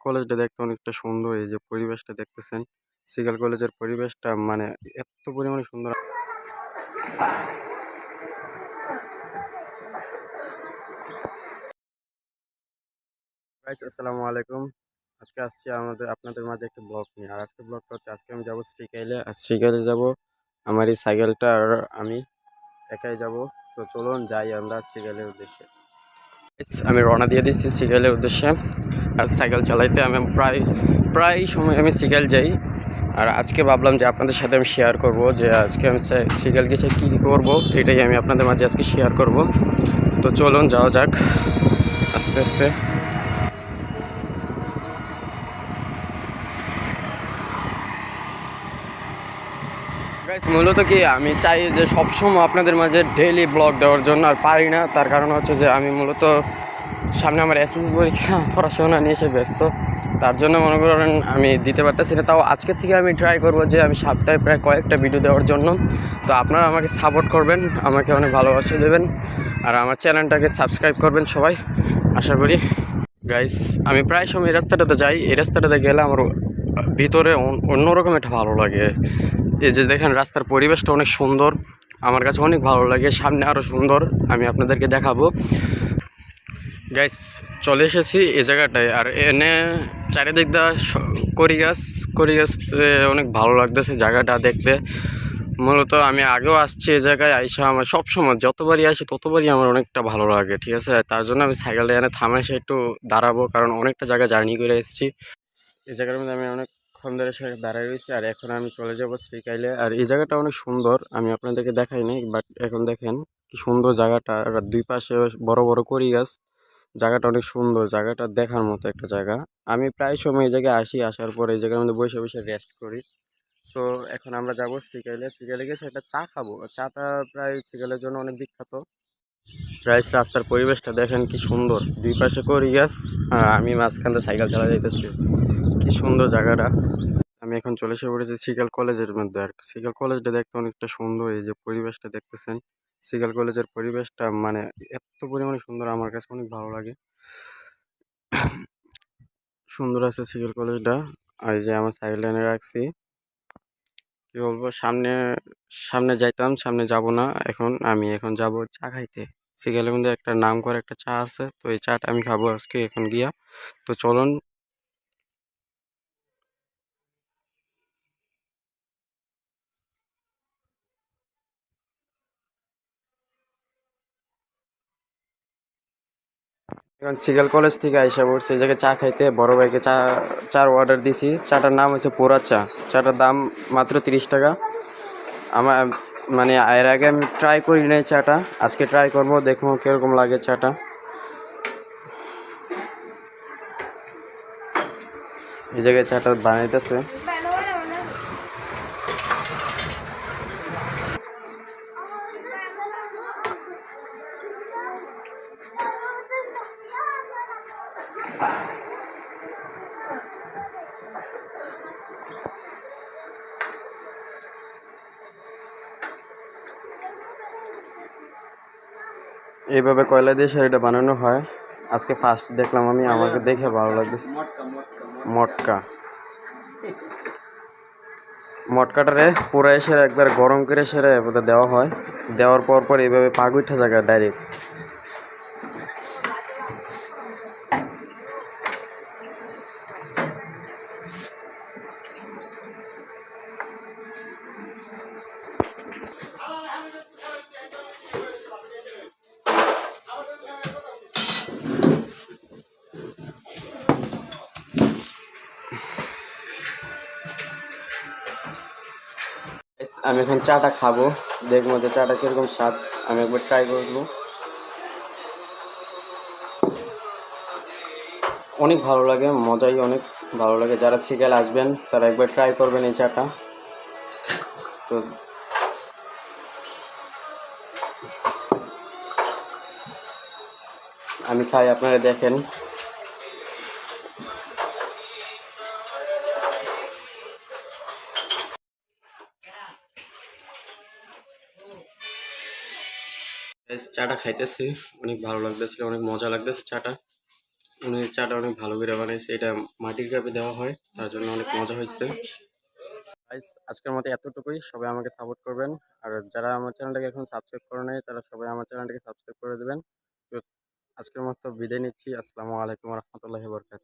কলেজটা দেখতে অনেকটা সুন্দর। এই যে পরিবেশটা দেখতেছেন, সিগাল কলেজের পরিবেশটা মানে এত পরিমাণে সুন্দর। গাইস আসসালামু আলাইকুম। আজকে আসছি আপনাদের মাঝে একটা ব্লগ নিয়ে। আর আজকে ব্লগটা হচ্ছে, আজকে আমি যাবো শ্রীকাইলে। আর শ্রীকাইলে যাব আমার এই সাইকেলটা আর আমি একাই যাব। তো চলুন যাই আমরা শ্রীকাইলের উদ্দেশ্যে। আমি রওনা দিয়ে দিচ্ছি শ্রীকাইলের উদ্দেশ্যে। আর সাইকেল চালাইতে আমি প্রায় সময় আমি শ্রীকাইল যাই। আর আজকে ভাবলাম যে আপনাদের সাথে আমি শেয়ার করব যে আজকে আমি শ্রীকাইল গেছে কী করব, এটাই আমি আপনাদের মাঝে আজকে শেয়ার করব। তো চলুন যাওয়া যাক আস্তে আস্তে। গাইস মূলত কি আমি চাই যে সবসময় আপনাদের মাঝে ডেইলি ব্লগ দেওয়ার জন্য, আর পারি না। তার কারণ হচ্ছে যে আমি মূলত সামনে আমার এসএসসি পরীক্ষা, পড়াশোনা নিয়ে এসে ব্যস্ত। তার জন্য মনে করেন আমি দিতে পারতেছি না। তাও আজকে থেকে আমি ট্রাই করব যে আমি সপ্তাহে প্রায় কয়েকটা ভিডিও দেওয়ার জন্য। তো আপনারা আমাকে সাপোর্ট করবেন, আমাকে অনেক ভালোবাসা দেবেন, আর আমার চ্যানেলটাকে সাবস্ক্রাইব করবেন সবাই, আশা করি। গাইস আমি প্রায় সময় এই রাস্তাটাতে যাই। এই রাস্তাটাতে গেলে আমার ভিতরে অন্যরকম একটা ভালো লাগে। এই যে দেখেন রাস্তার পরিবেশটা অনেক সুন্দর, আমার কাছে অনেক ভালো লাগে। সামনে আরও সুন্দর, আমি আপনাদেরকে দেখাবো। গাইস চলে এসেছি এই জায়গাটায়। আর এনে চারিদিক দা করি গাছ অনেক ভালো লাগতেছে জায়গাটা দেখতে। মূলত আমি আগেও আসছি এই জায়গায়, আইসা আমার সবসময় যতবারই আসি ততবারই আমার অনেকটা ভালো লাগে, ঠিক আছে। তার জন্য আমি সাইকেলটা এনে থামাইসে একটু দাঁড়াবো, কারণ অনেকটা জায়গা জার্নি করে এসেছি। এই জায়গার মধ্যে আমি অনেকক্ষণ ধরে দাঁড়ায় রয়েছি। আর এখন আমি চলে যাবো শ্রীকাইলে। আর এই জায়গাটা অনেক সুন্দর, আমি আপনাদেরকে দেখাইনি, বাট এখন দেখেন কি সুন্দর জায়গাটা। আর দুই পাশে বড় বড় করি গাছ, জায়গাটা অনেক সুন্দর, জায়গাটা দেখার মতো একটা জায়গা। আমি প্রায় সময় এই জায়গায় আসি, আসার পর এই জায়গার মধ্যে বসে বসে রেস্ট করি। সো এখন আমরা যাবো শ্রীকাইলে। শ্রীকাইলে গিয়ে সেটা চা খাবো। চাটা প্রায় শ্রীকাইলের জন্য অনেক বিখ্যাত। প্রায় রাস্তার পরিবেশটা দেখেন কি সুন্দর, দুই পাশে করি গাছ, আর আমি মাঝখানটা সাইকেল চালা যাইতেছি। কি সুন্দর জায়গাটা। আমি এখন চলে এসে পড়েছি সিগাল কলেজের মধ্যে। আর সিগাল কলেজটা দেখতে অনেকটা সুন্দর। এই যে পরিবেশটা দেখতেছেন, সিগাল কলেজের পরিবেশটা মানে এত পরিমাণে সুন্দর, আমার কাছে অনেক ভালো লাগে। সুন্দর আছে সিগাল কলেজটা। আর এই যে আমার সাইকেল এনে রাখছি। কি বলবো, সামনে সামনে যাইতাম, সামনে যাব না। এখন যাব চা খাইতে। সিগালের মধ্যে একটা নাম করে একটা চা আছে, তো এই চাটা আমি খাবো আজকে এখন গিয়া। তো চলুন। এখন সিগাল কলেজ থেকে আইসা পড়ছি এই জায়গায় চা খাইতে। বড় ভাইকে চার অর্ডার দিছি। চাটার নাম হচ্ছে পোড়া চা। চাটার দাম মাত্র 30 টাকা। আমার মানে এর আগে আমি ট্রাই করি নাই চাটা, আজকে ট্রাই করবো, দেখবো কিরকম লাগে চাটা। এই জায়গায় চাটা বানাইতেছে। এইভাবে কয়লা দিয়ে শাড়িটা বানানো হয়। আজকে ফার্স্ট দেখলাম আমি, আমাকে দেখে ভালো লাগতেছে। মটকা মটকাটারে পুরা সেরে একবার গরম করে সেরে দেওয়া হয়। দেওয়ার পর এইভাবে পাগ উঠা জায়গা ডাইরেক্ট। আমি এখন চাটা খাবো, দেখবো যে চাটা কিরকম স্বাদ। আমি একবার ট্রাই করবো। অনেক ভালো লাগে, মজাই অনেক ভালো লাগে। যারা সিকাল আসবেন তারা একবার ট্রাই করবেন এই চাটা। তো আমি খাই, আপনারা দেখেন। চাটা খাইতেছি, অনেক ভালো লাগতেছে, অনেক মজা লাগতেছে চাটা। উনি চাটা অনেক ভালো করে বানাইছে, এটা মাটির কাপে দেওয়া হয়, তার জন্য অনেক মজা হয়েছে। গাইস আজকের মতো এতটুকুই, সবাই আমাকে সাপোর্ট করবেন। আর যারা আমার চ্যানেলটাকে এখন সাবস্ক্রাইব করে নেয় তারা সবাই আমার চ্যানেলটাকে সাবস্ক্রাইব করে দেবেন। তো আজকের মতো বিদায় নিচ্ছি। আসসালামু আলাইকুম রহমতুল্লাহি বরকাত।